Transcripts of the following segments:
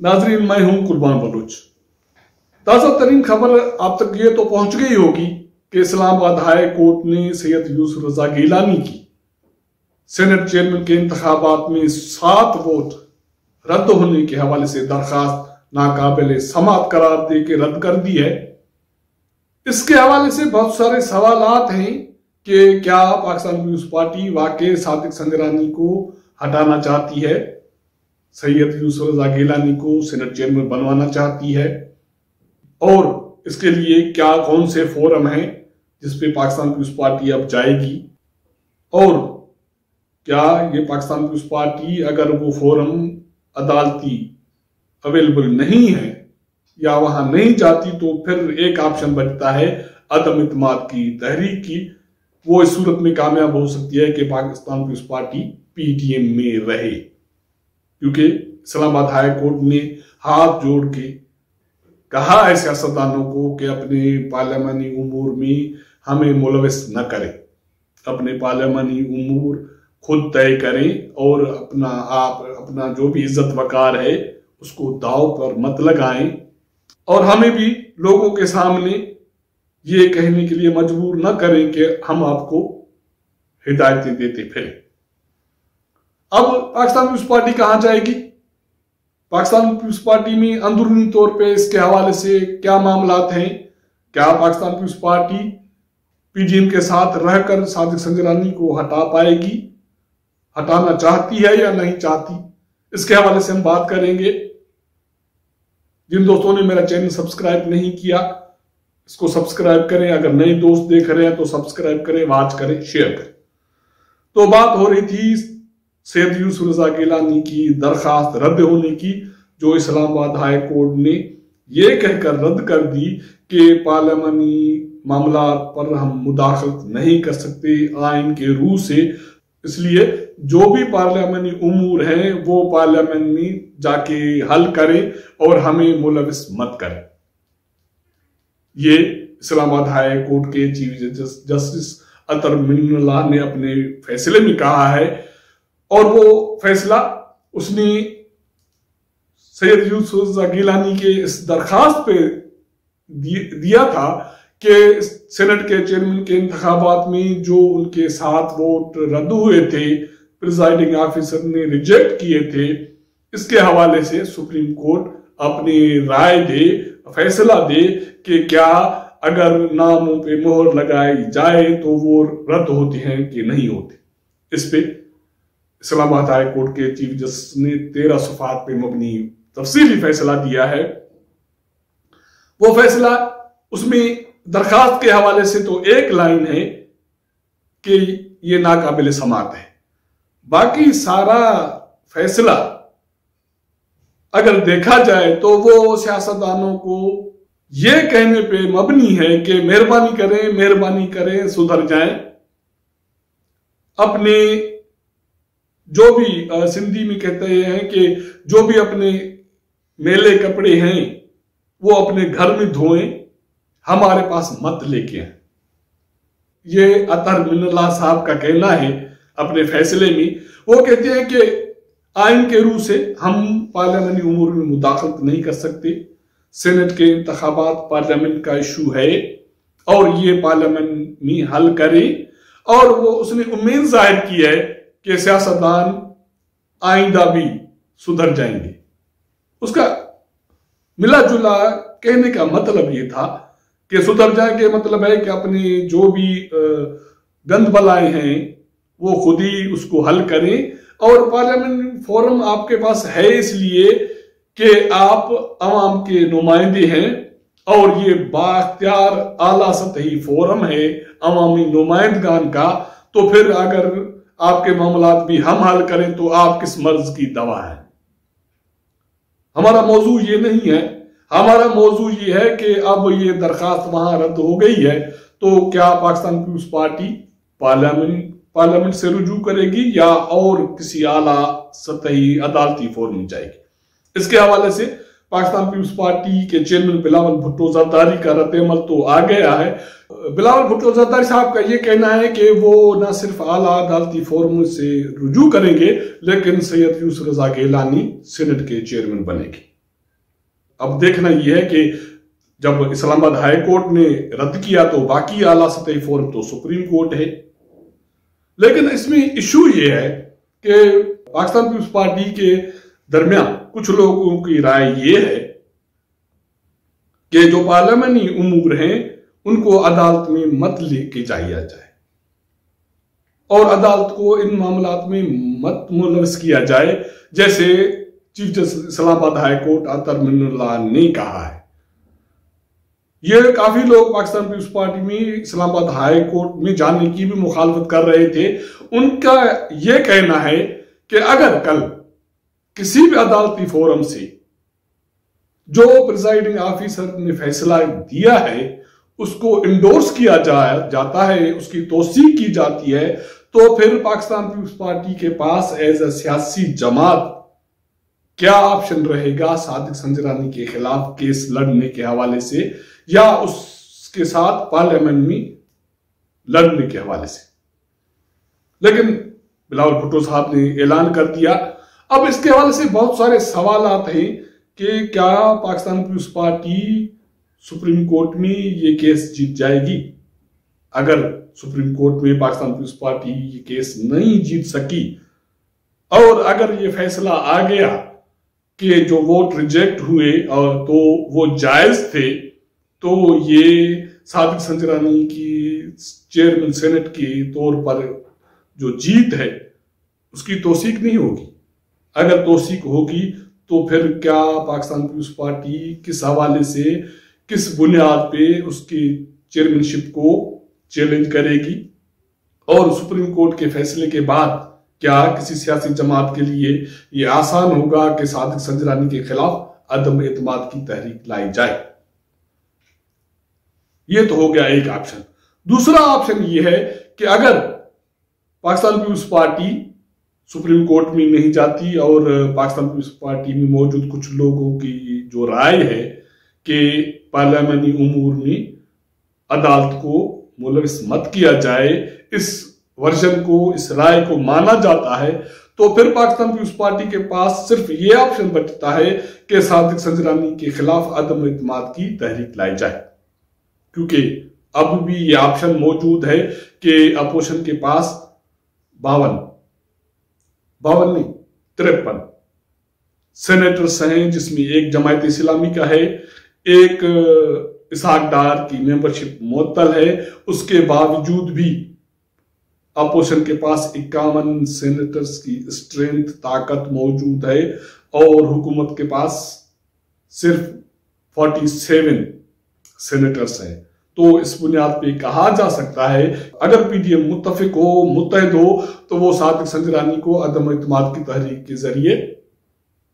नाजरीन, मैं हूं कुर्बान बलूच। ताज़ा तरीन खबर आप तक ये तो पहुंच गई होगी कि इस्लामाबाद हाई कोर्ट ने सैयद यूसुफ रजा गिलानी की सेनेट चेयरमैन के इंतखाबात में 7 वोट रद्द होने के हवाले से दरखास्त नाकाबिल समाअत करार दे के रद्द कर दी है। इसके हवाले से बहुत सारे सवालात हैं कि क्या पाकिस्तान पीपुल्स पार्टी वाकई सादिक संगरानी को हटाना चाहती है, सैयद यूसुफ रजा गिलानी को सेनेट चेयरमैन बनवाना चाहती है, और इसके लिए क्या कौन से फोरम हैं जिसपे पाकिस्तान पीपुल्स पार्टी अब जाएगी, और क्या ये पाकिस्तान पीपुल्स पार्टी अगर वो फोरम अदालती अवेलेबल नहीं है या वहां नहीं जाती तो फिर एक ऑप्शन बचता है अदम इत्माद की तहरीक की। वो इस सूरत में कामयाब हो सकती है कि पाकिस्तान पीपुल्स पार्टी पीटीएम में रहे, क्योंकि इस्लामाबाद हाई कोर्ट ने हाथ जोड़ के कहा है सियासतदानों को कि अपने पार्लियामानी उमूर में हमें मुलविस न करें, अपने पार्लियामानी उमूर खुद तय करें और अपना जो भी इज्जत वकार है उसको दाव पर मत लगाएं, और हमें भी लोगों के सामने ये कहने के लिए मजबूर न करें कि हम आपको हिदायतें देते फिरें। अब पाकिस्तान पीपुल्स पार्टी कहां जाएगी? पाकिस्तान पीपुल्स पार्टी में अंदरूनी तौर पे इसके हवाले से क्या मामलात हैं? क्या पाकिस्तान पीपुल्स पार्टी पीडीएम के साथ रहकर सादिक संगरानी को हटा पाएगी, हटाना चाहती है या नहीं चाहती? इसके हवाले से हम बात करेंगे। जिन दोस्तों ने मेरा चैनल सब्सक्राइब नहीं किया, इसको सब्सक्राइब करें। अगर नए दोस्त देख रहे हैं तो सब्सक्राइब करें, वॉच करें, शेयर करें। तो बात हो रही थी सैयद यूसुफ रजा गिलानी की दरखास्त रद्द होने की, जो इस्लामाबाद हाई कोर्ट ने यह कहकर रद्द कर दी कि पार्लियामानी मामला पर हम मुदाखलत नहीं कर सकते आइन के रूह से, इसलिए जो भी पार्लियामानी उमूर हैं वो पार्लियामेंट में जाके हल करें और हमें मुलविस मत करें। ये इस्लामाबाद हाई कोर्ट के चीफ जस्टिस अतर मिन्नल्लाह ने अपने फैसले में कहा है, और वो फैसला उसने सैयद यूसुफ रजा गिलानी के इस दरखास्त पे दिया था कि सेनेट के चेयरमैन के इंतखाबात में जो उनके 7 वोट रद्द हुए थे, प्रिजाइडिंग ऑफिसर ने रिजेक्ट किए थे, इसके हवाले से सुप्रीम कोर्ट अपनी राय दे, फैसला दे कि क्या अगर नामों पे मोहर लगाई जाए तो वो रद्द होते हैं कि नहीं होते। इस पे इस्लामाबाद हाई कोर्ट के चीफ जस्टिस ने 13 सफ़हात पे मबनी तफसीली फैसला दिया है। वो फैसला, उसमें दरखास्त के हवाले से तो एक लाइन है कि ये नाकाबिल समाअत है, बाकी सारा फैसला अगर देखा जाए तो वो सियासतदानों को ये कहने पे मबनी है कि मेहरबानी करें सुधर जाएं, अपने जो भी सिंधी में कहते हैं कि जो भी अपने मैले कपड़े हैं वो अपने घर में धोएं, हमारे पास मत लेके आए। ये अतर मिन्नल्लाह साहब का कहना है अपने फैसले में। वो कहते हैं कि आइन के रूह से हम पार्लियामानी उमूर में मुदाखलत नहीं कर सकते, सेनेट के इंतखाबात पार्लियामेंट का इशू है और ये पार्लियामेंट में हल करे, और वो उसने उम्मीद जाहिर की है कि सियासतदान आइंदा भी सुधर जाएंगे। उसका मिला जुला कहने का मतलब ये था कि सुधर जाएंगे मतलब है कि अपनी जो भी गंद बलाएं हैं वो खुद ही उसको हल करें, और पार्लियामेंट फोरम आपके पास है इसलिए कि आप अवाम के नुमाइंदे हैं, और ये बाख्तियार आला सतही फोरम है अवामी नुमाइंदगान का। तो फिर अगर आपके मामलात भी हम हल करें तो आप किस मर्ज की दवा है? हमारा मौजू ये नहीं है। हमारा मौजू ये है कि अब ये दरखास्त वहां रद्द हो गई है तो क्या पाकिस्तान पीपुल्स पार्टी पार्लियामेंट से रुजू करेगी या और किसी आला सतही अदालती फोरम में जाएगी? इसके हवाले से पाकिस्तान पीपुल्स पार्टी के चेयरमैन बिलावल भुट्टो जरदारी का रद्द-ए-अमल तो आ गया है। बिलावल भुट्टो जरदारी साहब का ये कहना है कि वो न सिर्फ आला अदालती फोरम से रुजू करेंगे लेकिन सैयद यूसुफ रजा गिलानी सेनेट के चेयरमैन बनेंगे। अब देखना यह है कि जब इस्लामाबाद हाई कोर्ट ने रद्द किया तो बाकी आला सतही फोरम तो सुप्रीम कोर्ट है। लेकिन इसमें इशू ये है कि पाकिस्तान पीपुल्स पार्टी के दरमियान कुछ लोगों की राय ये है कि जो पार्लियामानी उमूर हैं उनको अदालत में मत लेके जाया जाए और अदालत को इन मामलात में मत मुलविस किया जाए, जैसे chief justice Islamabad high court Athar Minallah ने कहा है। ये काफी लोग पाकिस्तान पीपुल्स पार्टी में इस्लामाबाद हाई कोर्ट में जाने की भी मुखालफत कर रहे थे। उनका यह कहना है कि अगर कल किसी भी अदालती फोरम से जो प्रिजाइडिंग ऑफिसर ने फैसला दिया है उसको इंडोर्स किया जाता है, उसकी तौसीक की जाती है, तो फिर पाकिस्तान पीपुल्स पार्टी के पास एज ए सियासी जमात क्या ऑप्शन रहेगा सादिक संजरानी के खिलाफ केस लड़ने के हवाले से या उसके साथ पार्लियामेंट में लड़ने के हवाले से। लेकिन बिलावल भुट्टो साहब ने ऐलान कर दिया। अब इसके हवाले से बहुत सारे सवाल आते हैं कि क्या Pakistan peoples party supreme court में ये केस जीत जाएगी। अगर सुप्रीम कोर्ट में पाकिस्तान पीपुल्स पार्टी ये केस नहीं जीत सकी और अगर ये फैसला आ गया कि जो वोट रिजेक्ट हुए और तो वो जायज थे, तो ये सादिक संजरानी की चेयरमैन सेनेट के तौर पर जो जीत है उसकी तौसीक नहीं होगी। अगर तौसीक होगी तो फिर क्या पाकिस्तान पीपुल्स पार्टी किस हवाले से किस बुनियाद पे उसकी चेयरमैनशिप को चैलेंज करेगी और सुप्रीम कोर्ट के फैसले के बाद क्या किसी सियासी जमात के लिए यह आसान होगा कि सादिक संजरानी के खिलाफ अदम एतमाद की तहरीक लाई जाए। यह तो हो गया एक ऑप्शन। दूसरा ऑप्शन यह है कि अगर Pakistan peoples party supreme court में नहीं जाती और पाकिस्तान पीपुल्स पार्टी में मौजूद कुछ लोगों की जो राय है कि पार्लियामानी उमूर में अदालत को मुलविस मत किया जाए, इस वर्जन को, इस राय को माना जाता है, तो फिर पाकिस्तान पीपुल्स पार्टी के पास सिर्फ ये ऑप्शन बचता है कि सादिक संजरानी के खिलाफ अदम एतमाद की तहरीक लाई जाए, क्योंकि अब भी ये ऑप्शन मौजूद है कि अपोजिशन के पास 52 नहीं 53 सेनेटर्स हैं, जिसमें एक जमायत इस्लामी का है, एक इसहाक डार की मेंबरशिप मुअत्तल है। उसके बावजूद भी अपोजिशन के पास 51 सेनेटर्स की स्ट्रेंथ ताकत मौजूद है और हुकूमत के पास सिर्फ 47 सेनेटर्स हैं। तो इस बुनियाद पे कहा जा सकता है अगर पीडीएम मुत्तफिक हो, मुत्तहिद हो, तो वो सादिक संजरानी को अदम इत्मीनान की तहरीक के जरिए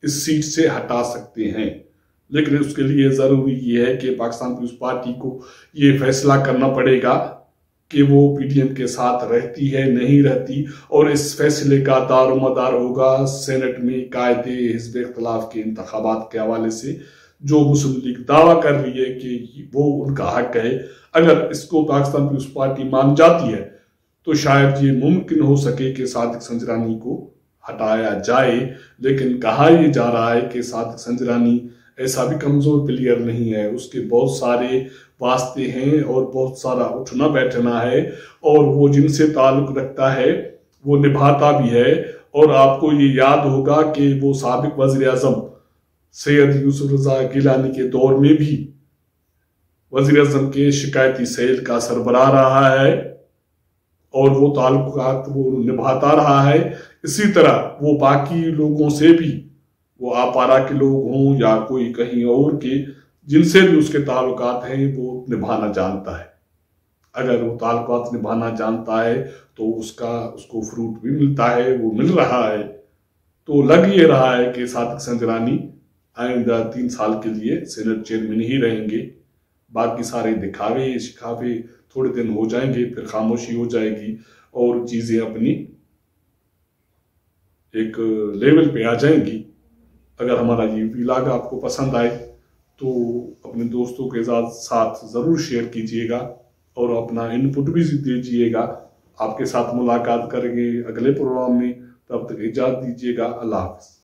इस सीट से हटा सकते हैं। लेकिन उसके लिए जरूरी ये है कि पाकिस्तान पीपुल्स पार्टी को ये फैसला करना पड़ेगा कि वो पीडीएम के साथ रहती है नहीं रहती, और इस फैसले का दारोमदार होगा सेनेट में कायदे हिज़्ब इख्तिलाफ के इंतखाबात के हवाले से, जो मुस्लिम लीग दावा कर रही है कि वो उनका हक है। अगर इसको पाकिस्तान पीपुल्स पार्टी मान जाती है तो शायद ये मुमकिन हो सके कि सादिक संजरानी को हटाया जाए। लेकिन कहा यह जा रहा है कि सादिक संजरानी ऐसा भी कमजोर प्लेयर नहीं है, उसके बहुत सारे वास्ते हैं और बहुत सारा उठना बैठना है, और वो जिनसे ताल्लुक रखता है वो निभाता भी है। और आपको ये याद होगा कि वो साबिक वज़ीर आज़म सैयद यूसुफ रजा गिलानी के दौर में भी वज़ीर आज़म के शिकायती सेल का सरबराह रहा है और वो ताल्लुकात वो निभाता रहा है। इसी तरह वो बाकी लोगों से भी, वो आपारा के लोग हों या कोई कहीं और के, जिनसे भी उसके ताल्लुकात हैं, वो निभाना जानता है। अगर वो ताल्लुकात निभाना जानता है तो उसको फ्रूट भी मिलता है, वो मिल रहा है। तो लग ये रहा है कि सादिक संजरानी आइंदा 3 साल के लिए सेनेट चेयरमैन ही रहेंगे। बाकी सारे दिखावे शिखावे थोड़े दिन हो जाएंगे, फिर खामोशी हो जाएगी और चीजें अपनी एक लेवल पे आ जाएंगी। अगर हमारा ये व्लॉग आपको पसंद आए तो अपने दोस्तों के साथ जरूर शेयर कीजिएगा और अपना इनपुट भी दीजिएगा। आपके साथ मुलाकात करेंगे अगले प्रोग्राम में, तब तक इजाजत दीजिएगा। अल्लाह हाफ़िज़।